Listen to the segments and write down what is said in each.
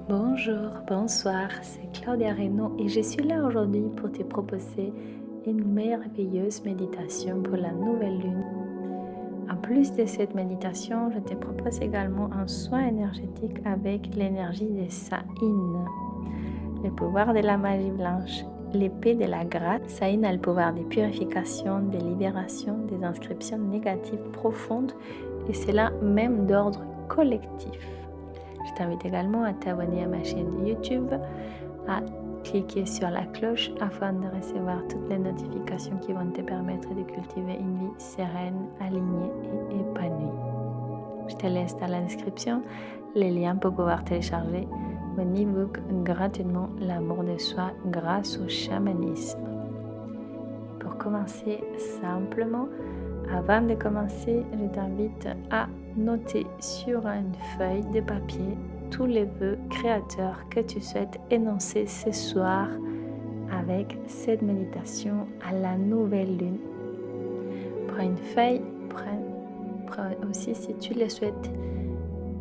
Bonjour, bonsoir, c'est Claudia Reynaud et je suis là aujourd'hui pour te proposer une merveilleuse méditation pour la nouvelle lune. En plus de cette méditation, je te propose également un soin énergétique avec l'énergie de Saïn, le pouvoir de la magie blanche, l'épée de la grâce. Saïn a le pouvoir de purification, de libération des inscriptions négatives profondes et cela même d'ordre collectif. Je t'invite également à t'abonner à ma chaîne YouTube, à cliquer sur la cloche afin de recevoir toutes les notifications qui vont te permettre de cultiver une vie sereine, alignée et épanouie. Je te laisse dans la description les liens pour pouvoir télécharger mon e-book gratuitement L'amour de soi grâce au chamanisme. Pour commencer simplement, avant de commencer, je t'invite à noter sur une feuille de papier tous les vœux créateurs que tu souhaites énoncer ce soir avec cette méditation à la nouvelle lune. Prends une feuille, prends aussi, si tu le souhaites,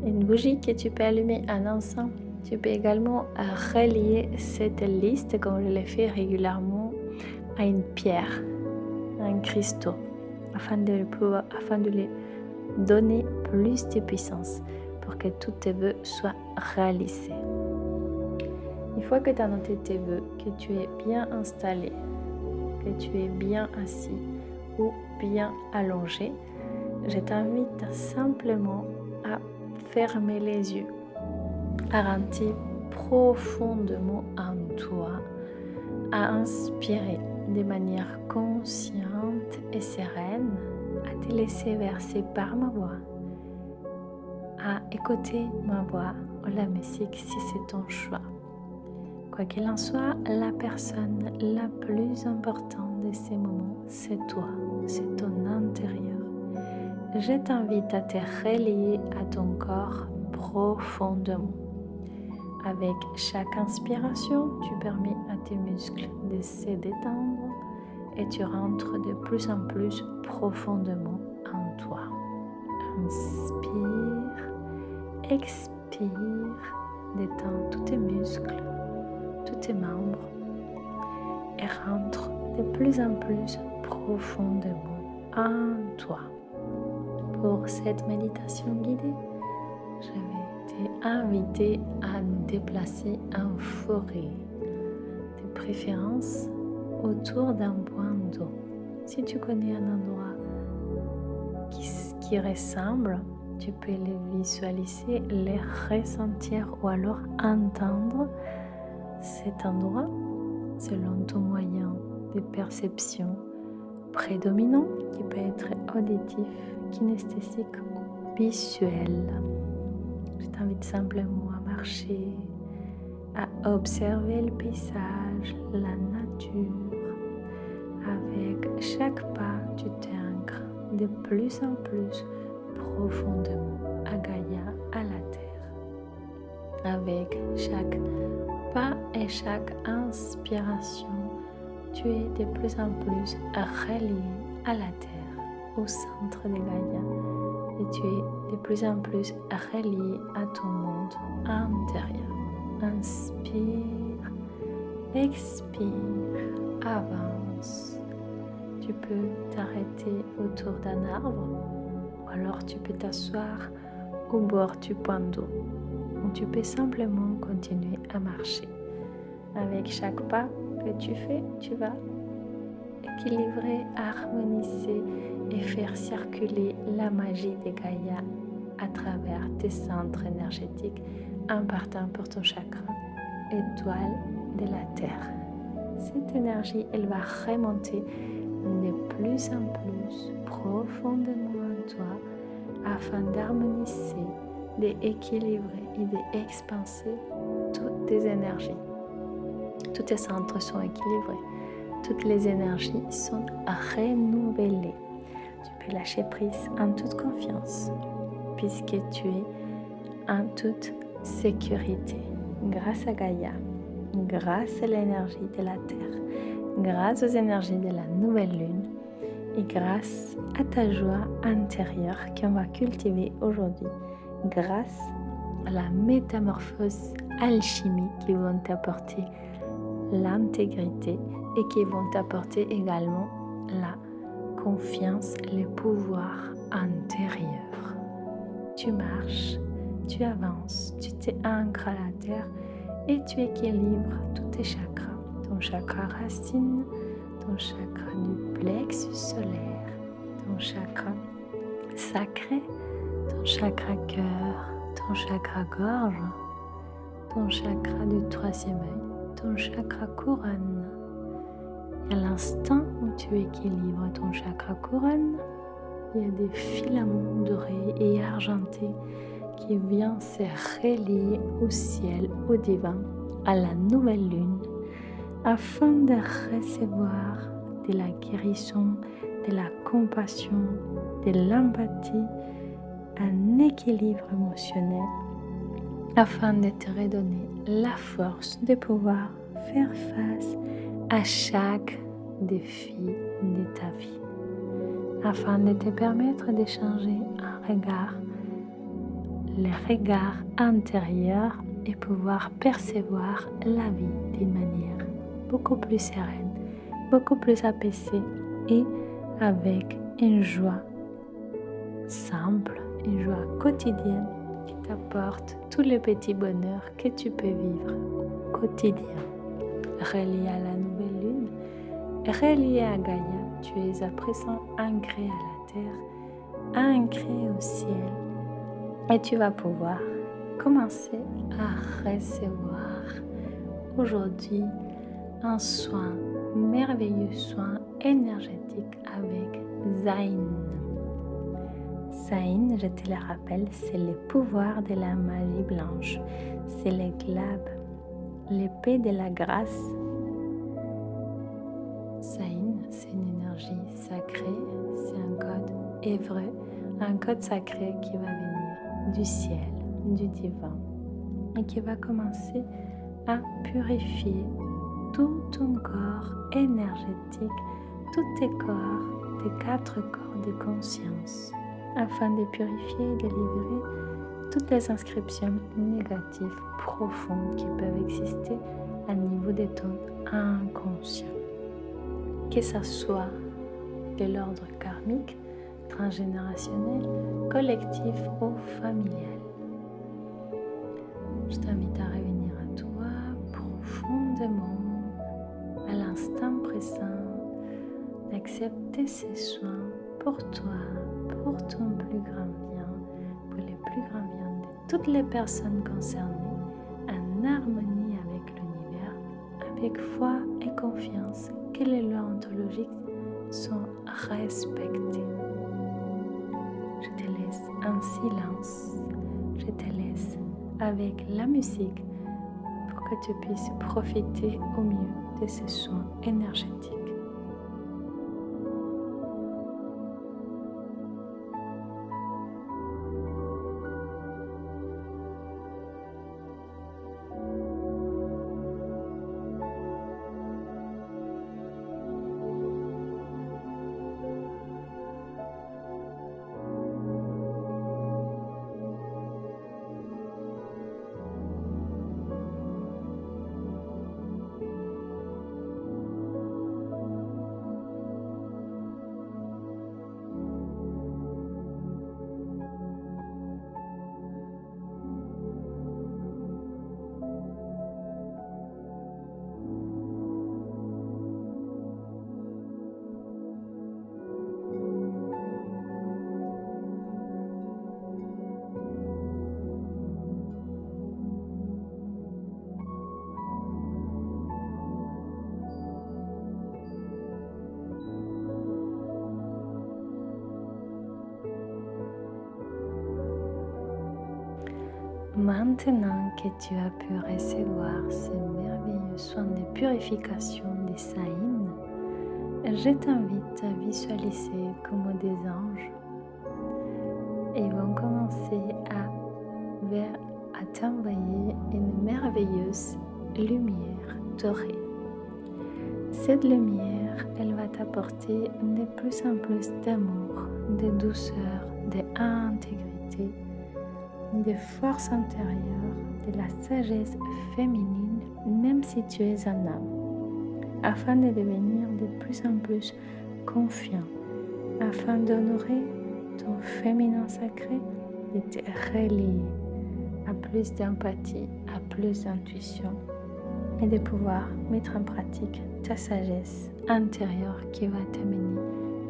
une bougie que tu peux allumer un encens. Tu peux également relier cette liste, comme je le fais régulièrement, à une pierre, à un cristaux, afin de lui donner plus de puissance pour que tous tes vœux soient réalisés. Une fois que tu as noté tes vœux, que tu es bien installé, que tu es bien assis ou bien allongé, je t'invite simplement à fermer les yeux, à rentrer profondément en toi, à inspirer de manière consciente et sereine, à te laisser verser par ma voix, à écouter ma voix ou la musique si c'est ton choix. Quoi qu'il en soit, la personne la plus importante de ces moments, c'est toi, c'est ton intérieur. Je t'invite à te relier à ton corps profondément. Avec chaque inspiration, tu permets à tes muscles de se détendre et tu rentres de plus en plus profondément en toi. Inspire, expire, détends tous tes muscles, tous tes membres et rentre de plus en plus profondément en toi. Pour cette méditation guidée, je vais t'inviter à nous déplacer en forêt, de préférence autour d'un point d'eau. Si tu connais un endroit qui ressemble, tu peux le visualiser, le ressentir ou alors entendre cet endroit selon ton moyen de perception prédominant qui peut être auditif, kinesthésique ou visuel. Je t'invite simplement à marcher, à observer le paysage, la nature. Avec chaque pas, tu t'ancres de plus en plus profondément à Gaïa, à la terre. Avec chaque pas et chaque inspiration, tu es de plus en plus relié à la terre, au centre de Gaïa. Et tu es de plus en plus relié à ton monde intérieur. Inspire, expire, avance. Tu peux t'arrêter autour d'un arbre ou alors tu peux t'asseoir au bord du point d'eau ou tu peux simplement continuer à marcher. Avec chaque pas que tu fais, tu vas équilibrer, harmoniser et faire circuler la magie de Gaïa à travers tes centres énergétiques en partant pour ton chakra étoile de la Terre. Cette énergie, elle va remonter de plus en plus profondément en toi afin d'harmoniser, d'équilibrer et d'expanser toutes tes énergies. Tous tes centres sont équilibrés. Toutes les énergies sont renouvelées. Tu peux lâcher prise en toute confiance puisque tu es en toute sécurité grâce à Gaïa, grâce à l'énergie de la Terre, grâce aux énergies de la nouvelle lune et grâce à ta joie intérieure qu'on va cultiver aujourd'hui grâce la métamorphose alchimique qui vont t'apporter l'intégrité et qui vont t'apporter également la confiance, le pouvoir intérieur. Tu marches, tu avances, tu t'ancres à la terre et tu équilibres tous tes chakras. Ton chakra racine, ton chakra du plexus solaire, ton chakra sacré, ton chakra cœur, ton chakra gorge, ton chakra du troisième œil, ton chakra couronne. Et à l'instant où tu équilibres ton chakra couronne, il y a des filaments dorés et argentés qui viennent se relier au ciel, au divin, à la nouvelle lune, afin de recevoir de la guérison, de la compassion, de l'empathie, un équilibre émotionnel, afin de te redonner la force de pouvoir faire face à chaque défi de ta vie, afin de te permettre de changer un regard, le regard intérieur, et pouvoir percevoir la vie d'une manière beaucoup plus sereine, beaucoup plus apaisée et avec une joie simple, une joie quotidienne qui t'apporte tous les petits bonheurs que tu peux vivre au quotidien. Relié à la nouvelle lune, relié à Gaïa, tu es à présent ancré à la terre, ancré au ciel, et tu vas pouvoir commencer à recevoir aujourd'hui un soin, merveilleux soin énergétique avec Zayn. Zayn, je te le rappelle, c'est le pouvoir de la magie blanche, c'est le glaive, l'épée de la grâce. Zayn, c'est une énergie sacrée, c'est un code hébreu, un code sacré qui va venir du ciel, du divin, et qui va commencer à purifier tout ton corps énergétique, tous tes corps, tes 4 corps de conscience, afin de purifier et de libérer toutes les inscriptions négatives profondes qui peuvent exister à niveau de ton inconscient. Que ça soit de l'ordre karmique, transgénérationnel, collectif ou familial. Je t'invite à revenir à toi profondément, à l'instant présent, d'accepter ces soins pour toi, pour ton plus grand bien, pour le plus grand bien de toutes les personnes concernées, en harmonie avec l'univers, avec foi et confiance que les lois ontologiques sont respectées. Je te laisse en silence, je te laisse avec la musique pour que tu puisses profiter au mieux de ces soins énergétiques. Maintenant que tu as pu recevoir ces merveilleux soins de purification des Zayn, je t'invite à visualiser comme des anges. Ils vont commencer à t'envoyer une merveilleuse lumière dorée. Cette lumière, elle va t'apporter de plus en plus d'amour, de douceur, d'intégrité, de force intérieure, de la sagesse féminine, même si tu es un homme, afin de devenir de plus en plus confiant, afin d'honorer ton féminin sacré, de te relier à plus d'empathie, à plus d'intuition et de pouvoir mettre en pratique ta sagesse intérieure qui va t'amener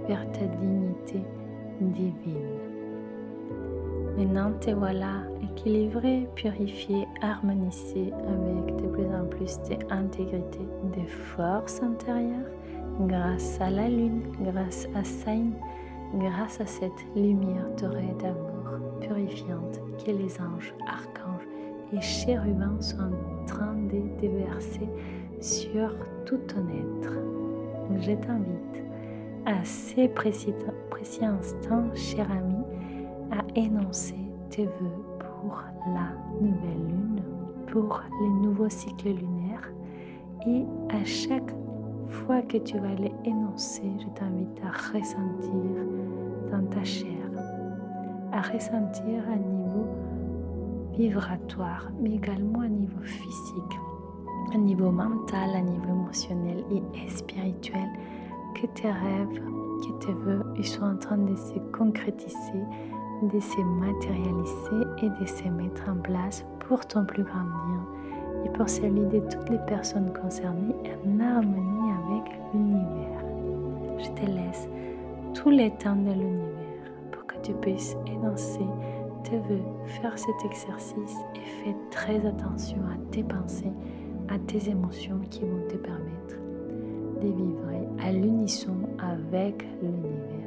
vers ta dignité divine. Maintenant, te voilà équilibré, purifié, harmonisé avec de plus en plus d'intégrité, de force intérieure grâce à la lune, grâce à Saïn, grâce à cette lumière dorée d'amour purifiante que les anges, archanges et chérubins sont en train de déverser sur tout ton être. Je t'invite à ces précis instants, cher ami, à énoncer tes vœux pour la nouvelle lune, pour les nouveaux cycles lunaires, et à chaque fois que tu vas les énoncer, je t'invite à ressentir dans ta chair, à ressentir à niveau vibratoire, mais également à niveau physique, à niveau mental, à niveau émotionnel et spirituel, que tes rêves, que tes vœux, ils sont en train de se concrétiser, de se matérialiser et de se mettre en place pour ton plus grand bien et pour celui de toutes les personnes concernées en harmonie avec l'univers. Je te laisse tout le temps de l'univers pour que tu puisses énoncer tes vœux, faire cet exercice et fais très attention à tes pensées, à tes émotions qui vont te permettre de vibrer à l'unisson avec l'univers,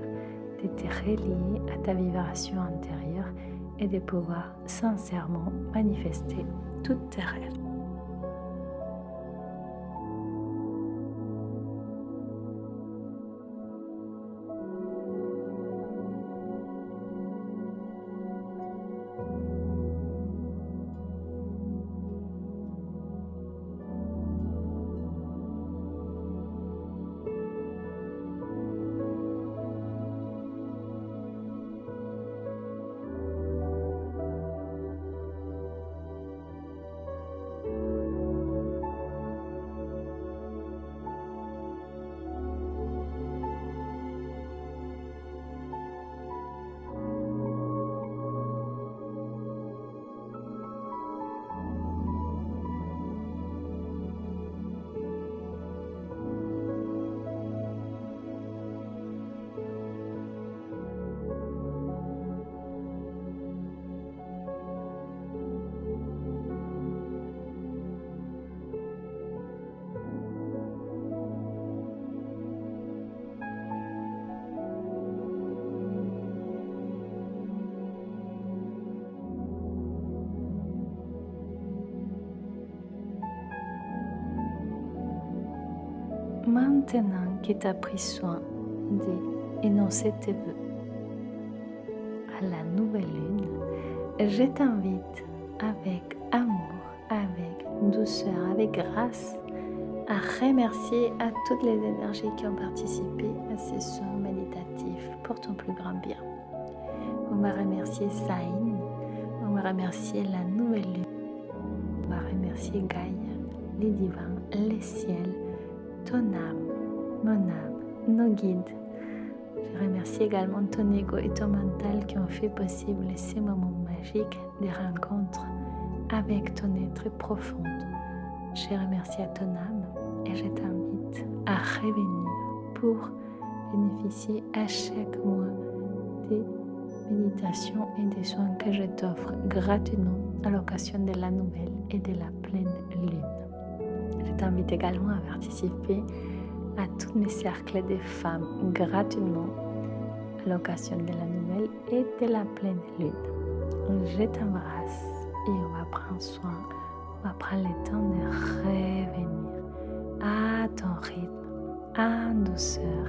de te relier à ta vibration intérieure et de pouvoir sincèrement manifester tous tes rêves. Maintenant que tu as pris soin d'énoncer tes vœux à la nouvelle lune, je t'invite avec amour, avec douceur, avec grâce à remercier à toutes les énergies qui ont participé à ces soins méditatifs pour ton plus grand bien. On va remercier Saïn, on va remercier la nouvelle lune, on va remercier Gaïa, les divins, les ciels, ton âme, mon âme, nos guides. Je remercie également ton ego et ton mental qui ont fait possible ces moments magiques des rencontres avec ton être profond. Je remercie à ton âme et je t'invite à revenir pour bénéficier à chaque mois des méditations et des soins que je t'offre gratuitement à l'occasion de la nouvelle et de la pleine lune. Je t'invite également à participer à tous mes cercles de femmes gratuitement à l'occasion de la nouvelle et de la pleine lune. Je t'embrasse et on va prendre soin, on va prendre le temps de revenir à ton rythme, en douceur,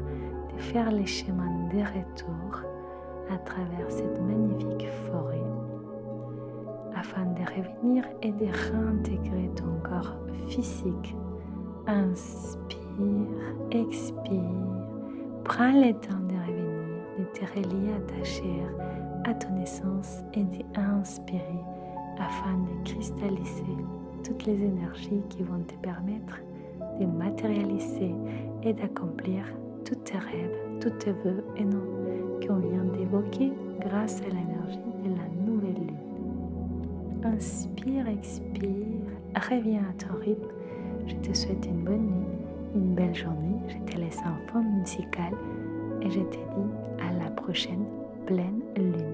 de faire les chemins de retour à travers cette magnifique forêt afin de revenir et de réintégrer ton corps physique. Inspire, expire, prends le temps de revenir, de te relier à ta chair, à ton essence et d'inspirer afin de cristalliser toutes les énergies qui vont te permettre de matérialiser et d'accomplir tous tes rêves, tous tes vœux et non qu'on vient d'évoquer grâce à l'énergie de la nouvelle lune. Inspire, expire, reviens à ton rythme. Je te souhaite une bonne nuit, une belle journée. Je te laisse en forme musicale et je te dis à la prochaine pleine lune.